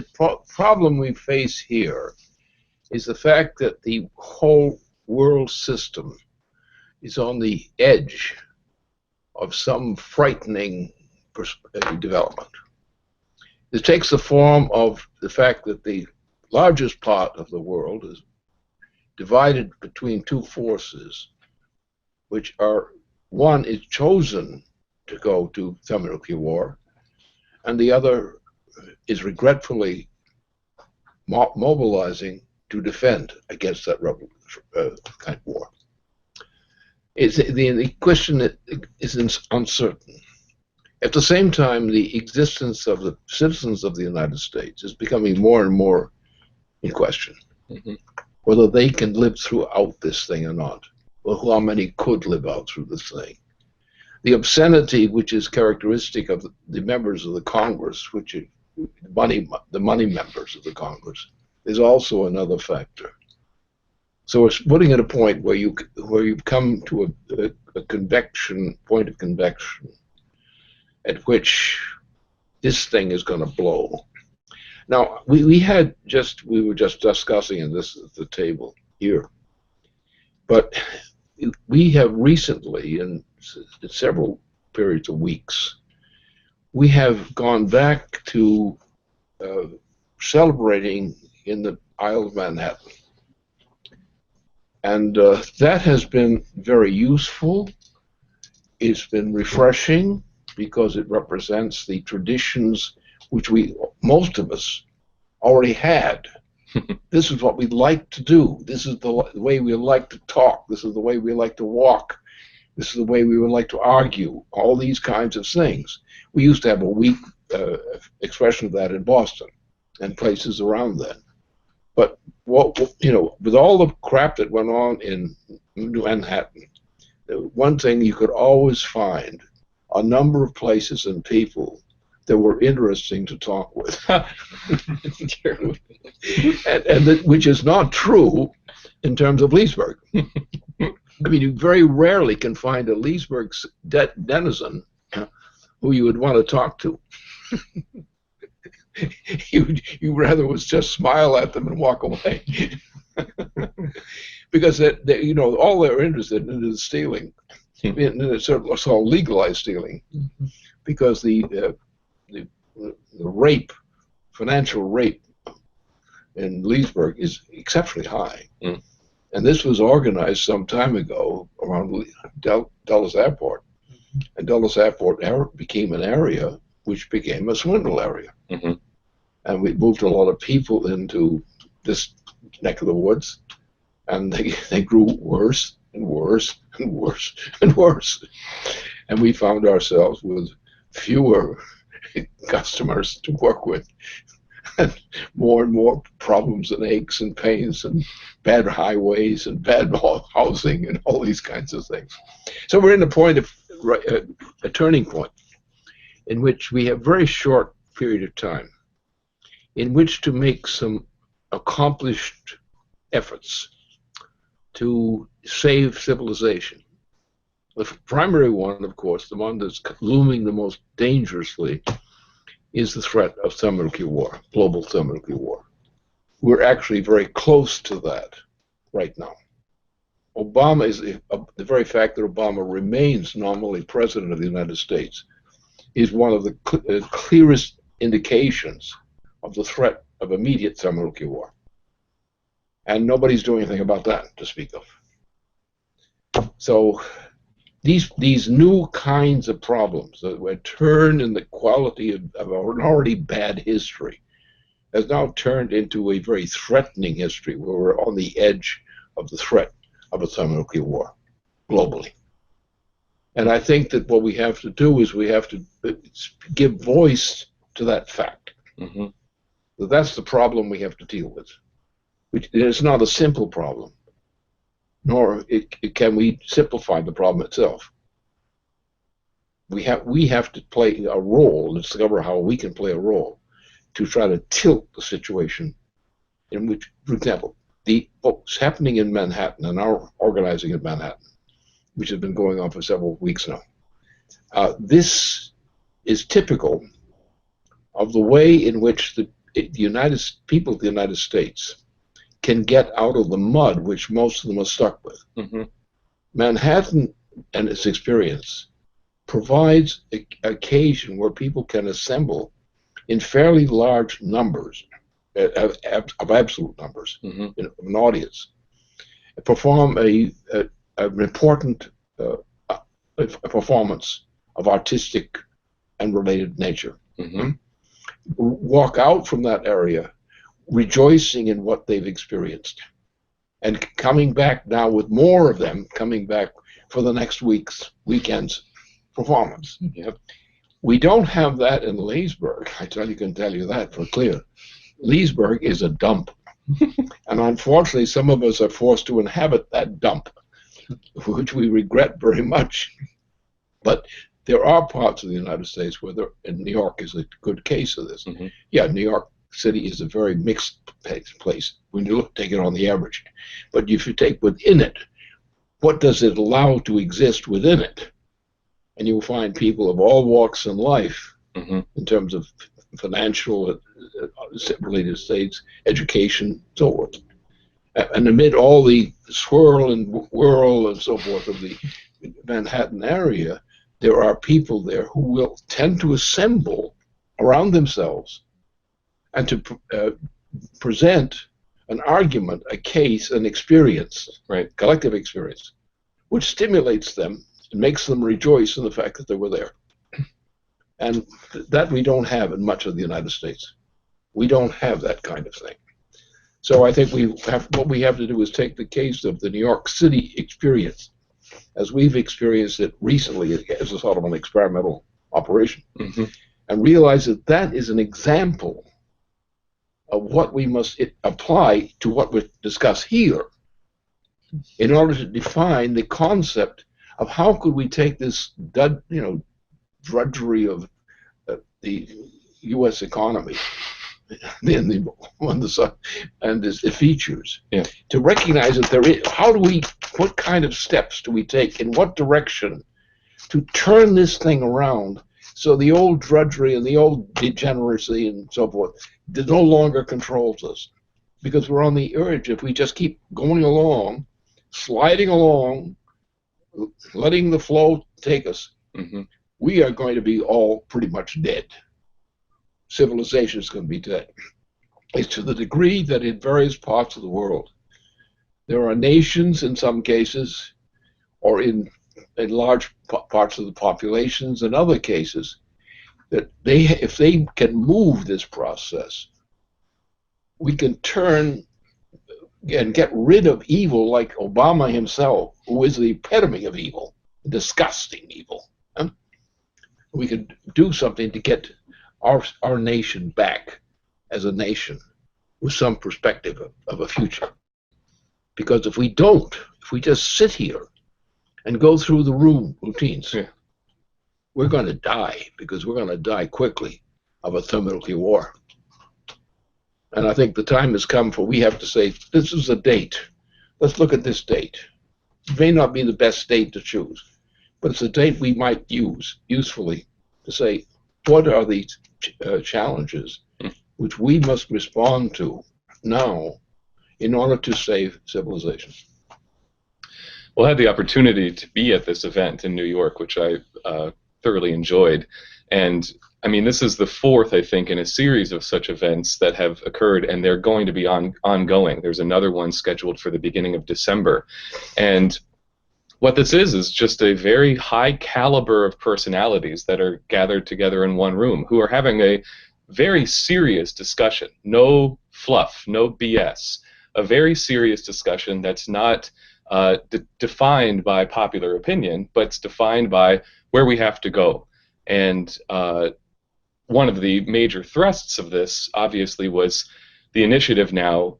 problem we face here is the fact that the whole world system is on the edge of some frightening development. It takes the form of the fact that the largest part of the world is divided between two forces, which are, one is chosen to go to thermonuclear war, and the other is regretfully mobilizing to defend against that kind of war. The question is uncertain. At the same time, the existence of the citizens of the United States is becoming more and more in question. Whether they can live throughout this thing or not, or how many could live out through this thing. The obscenity which is characteristic of the members of the Congress, which is the money members of the Congress, is also another factor. So it's putting at a point where you've come to a point of convection at which this thing is going to blow. Now, we were just discussing this at the table here, but we have recently, in several periods of weeks, we have gone back to celebrating in the Isle of Manhattan. And that has been very useful. It's been refreshing because it represents the traditions which most of us already had. This is what we like to do. This is the way we like to talk. This is the way we like to walk. This is the way we would like to argue. All these kinds of things. We used to have a weak expression of that in Boston and places around then. But with all the crap that went on in Manhattan, one thing you could always find a number of places and people that were interesting to talk with, which is not true in terms of Leesburg. I mean, you very rarely can find a Leesburg denizen who you would want to talk to. You rather was just smile at them and walk away, because all they're interested in is stealing, and it's all legalized stealing, because the rape, financial rape, in Leesburg is exceptionally high, and this was organized some time ago around Dulles Airport, and Dulles Airport became an area which became a swindle area. And we moved a lot of people into this neck of the woods, and they grew worse and worse and worse and worse. And we found ourselves with fewer customers to work with, and more problems and aches and pains and bad highways and bad housing and all these kinds of things. So we're in a turning point in which we have a very short period of time in which to make some accomplished efforts to save civilization. The primary one, of course, the one that's looming the most dangerously, is the threat of thermonuclear war, global thermonuclear war. We're actually very close to that right now. Obama is, the very fact that Obama remains nominally president of the United States is one of the clearest indications of the threat of immediate thermonuclear war. And nobody's doing anything about that to speak of. So these new kinds of problems that were turned in the quality of an already bad history has now turned into a very threatening history where we're on the edge of the threat of a thermonuclear war globally. And I think that what we have to do is we have to give voice to that fact. That's the problem we have to deal with. It's not a simple problem, nor can we simplify the problem itself. We have to play a role, discover how we can play a role to try to tilt the situation in which, for example, what's happening in Manhattan and our organizing in Manhattan, which has been going on for several weeks now. This is typical of the way in which the the people of the United States can get out of the mud which most of them are stuck with. Manhattan and its experience provides an occasion where people can assemble in fairly large numbers, of absolute numbers, in an audience, perform an important performance of artistic and related nature. Walk out from that area rejoicing in what they've experienced and coming back now with more of them coming back for the next weekend's performance. We don't have that in Leesburg. I can tell you that for clear. Leesburg is a dump. And unfortunately, some of us are forced to inhabit that dump, which we regret very much. But there are parts of the United States where and New York is a good case of this. Yeah, New York City is a very mixed place when you take it on the average. But if you take within it, what does it allow to exist within it? And you'll find people of all walks in life, in terms of financial related states, education, so forth. And amid all the swirl and whirl and so forth of the Manhattan area, there are people there who will tend to assemble around themselves and to present an argument, a case, an experience, collective experience, which stimulates them and makes them rejoice in the fact that they were there. And that we don't have in much of the United States. We don't have that kind of thing. So I think what we have to do is take the case of the New York City experience, as we've experienced it recently as a sort of an experimental operation, and realize that that is an example of what we must apply to what we discuss here in order to define the concept of how could we take this drudgery of the U.S. economy and its features, to recognize that what kind of steps do we take, in what direction to turn this thing around so the old drudgery and the old degeneracy and so forth no longer controls us. Because we're on the urge, if we just keep going along, sliding along, letting the flow take us, we are going to be all pretty much dead. Civilization is going to be dead. It's to the degree that in various parts of the world, there are nations in some cases, or in large parts of the populations in other cases, that if they can move this process, we can turn and get rid of evil like Obama himself, who is the epitome of evil, disgusting evil. We could do something to get our nation back as a nation with some perspective of a future. Because if we don't, if we just sit here and go through the routines, we're going to die, because we're going to die quickly of a thermonuclear war. And I think the time has come for we have to say, this is a date. Let's look at this date. It may not be the best date to choose, but it's a date we might use usefully to say, what are the challenges which we must respond to now in order to save civilization? Well, I had the opportunity to be at this event in New York, which I thoroughly enjoyed. And I mean, this is the fourth, I think, in a series of such events that have occurred, and they're going to be ongoing. There's another one scheduled for the beginning of December. And what this is just a very high caliber of personalities that are gathered together in one room who are having a very serious discussion. No fluff, no BS. A very serious discussion that's not defined by popular opinion, but it's defined by where we have to go. And one of the major thrusts of this, obviously, was the initiative now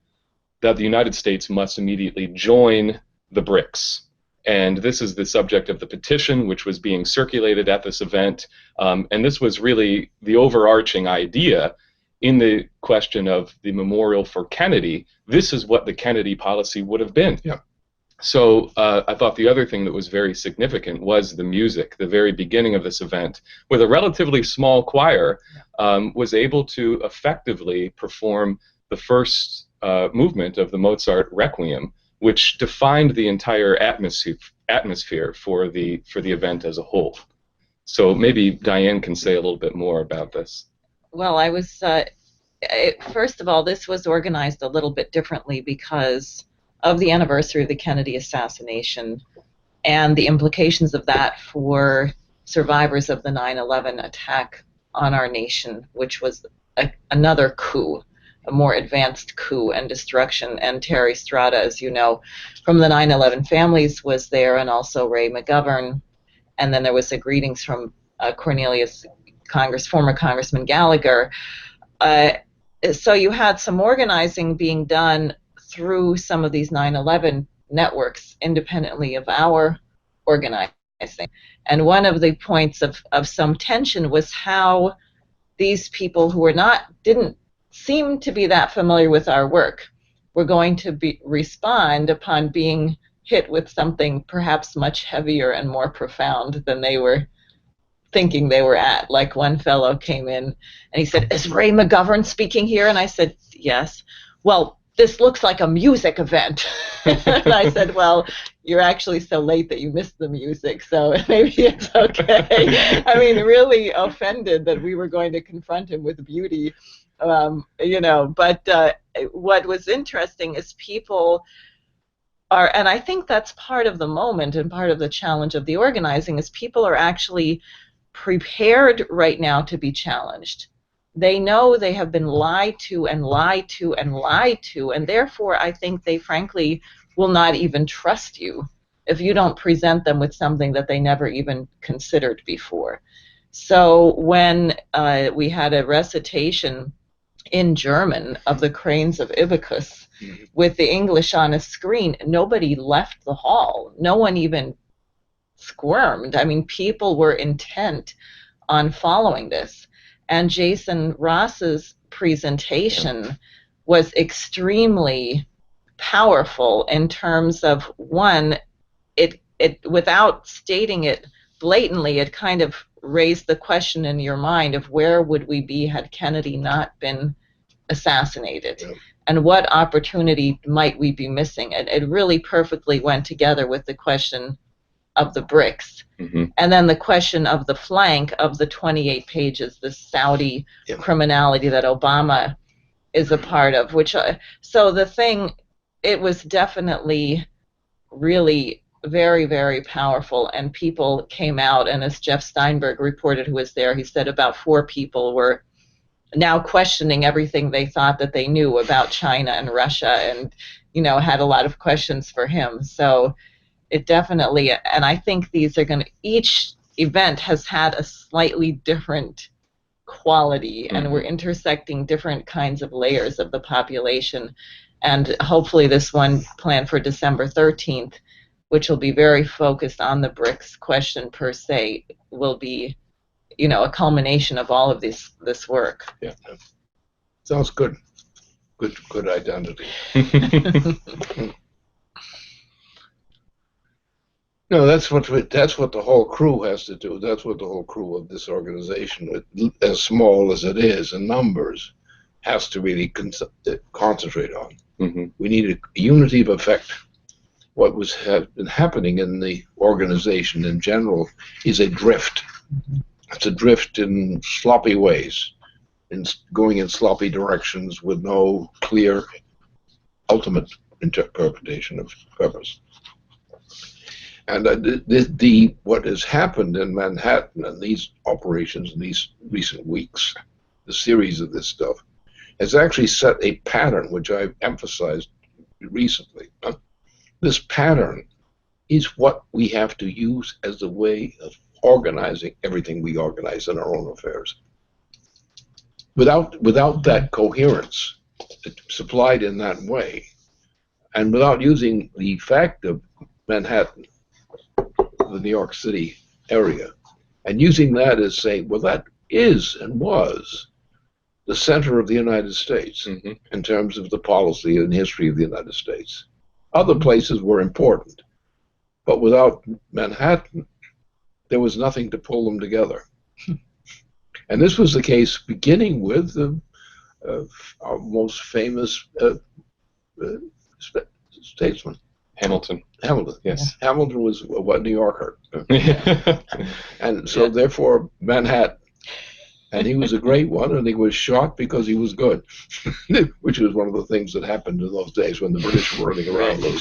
that the United States must immediately join the BRICS. And this is the subject of the petition which was being circulated at this event. And this was really the overarching idea in the question of the memorial for Kennedy. This is what the Kennedy policy would have been. So I thought the other thing that was very significant was the music. The very beginning of this event, with a relatively small choir, was able to effectively perform the first movement of the Mozart Requiem, which defined the entire atmosphere for the event as a whole. So maybe Diane can say a little bit more about this. Well, I was first of all, this was organized a little bit differently because of the anniversary of the Kennedy assassination and the implications of that for survivors of the 9/11 attack on our nation, which was another coup, a more advanced coup and destruction. And Terry Strada, as you know, from the 9/11 families was there, and also Ray McGovern. And then there was a greetings from former Congressman Gallagher. So you had some organizing being done through some of these 9/11 networks independently of our organizing. And one of the points of some tension was how these people who didn't seem to be that familiar with our work were going to respond upon being hit with something perhaps much heavier and more profound than they were thinking they were at. Like one fellow came in and he said, "Is Ray McGovern speaking here?" And I said, "Yes." "Well, this looks like a music event." And I said, "Well, you're actually so late that you missed the music, so maybe it's okay." I mean, really offended that we were going to confront him with beauty, you know. But what was interesting is people are, and I think that's part of the moment and part of the challenge of the organizing, is people are actually prepared right now to be challenged. They know they have been lied to and lied to and lied to, and therefore I think they frankly will not even trust you if you don't present them with something that they never even considered before. So when we had a recitation in German of the Cranes of Ibycus with the English on a screen, nobody left the hall. No one even squirmed. I mean, people were intent on following this. And Jason Ross's presentation was extremely powerful in terms of, one, it without stating it blatantly, it kind of raised the question in your mind of where would we be had Kennedy not been assassinated, and what opportunity might we be missing. It really perfectly went together with the question of the bricks, and then the question of the flank of the 28 pages, the Saudi criminality that Obama is a part of, which so the thing, it was definitely really very, very powerful, and people came out, and as Jeff Steinberg reported, who was there, he said about 4 people were now questioning everything they thought that they knew about China and Russia, and, you know, had a lot of questions for him. So it definitely, and I think these are going to, each event has had a slightly different quality, and we're intersecting different kinds of layers of the population. And hopefully this one planned for December 13th, which will be very focused on the BRICS question per se, will be, you know, a culmination of all of this work. Yeah, sounds good. Good identity. No, that's what the whole crew has to do. That's what the whole crew of this organization, as small as it is in numbers, has to really concentrate on. We need a unity of effect. What has been happening in the organization in general is a drift. It's a drift in sloppy ways, in going in sloppy directions with no clear ultimate interpretation of purpose. And what has happened in Manhattan and these operations in these recent weeks, the series of this stuff, has actually set a pattern which I've emphasized recently. This pattern is what we have to use as a way of organizing everything we organize in our own affairs. Without that coherence supplied in that way, and without using the fact of Manhattan, the New York City area, and using that as saying, well, that is and was the center of the United States in terms of the policy and history of the United States. Other places were important, but without Manhattan, there was nothing to pull them together. And this was the case beginning with our most famous statesman, Hamilton. Hamilton. Yes. Hamilton was a New Yorker. Yeah. And so therefore Manhattan. And he was a great one, and he was shot because he was good, which was one of the things that happened in those days when the British were running around those.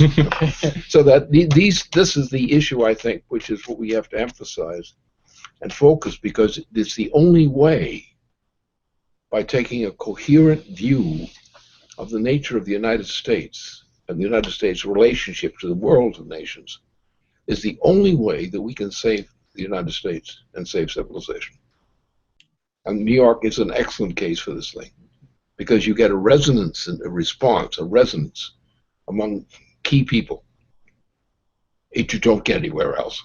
So that this is the issue, I think, which is what we have to emphasize and focus, because it's the only way, by taking a coherent view of the nature of the United States and the United States' relationship to the world of nations, is the only way that we can save the United States and save civilization. And New York is an excellent case for this thing, because you get a resonance and a response, a resonance among key people that you don't get anywhere else.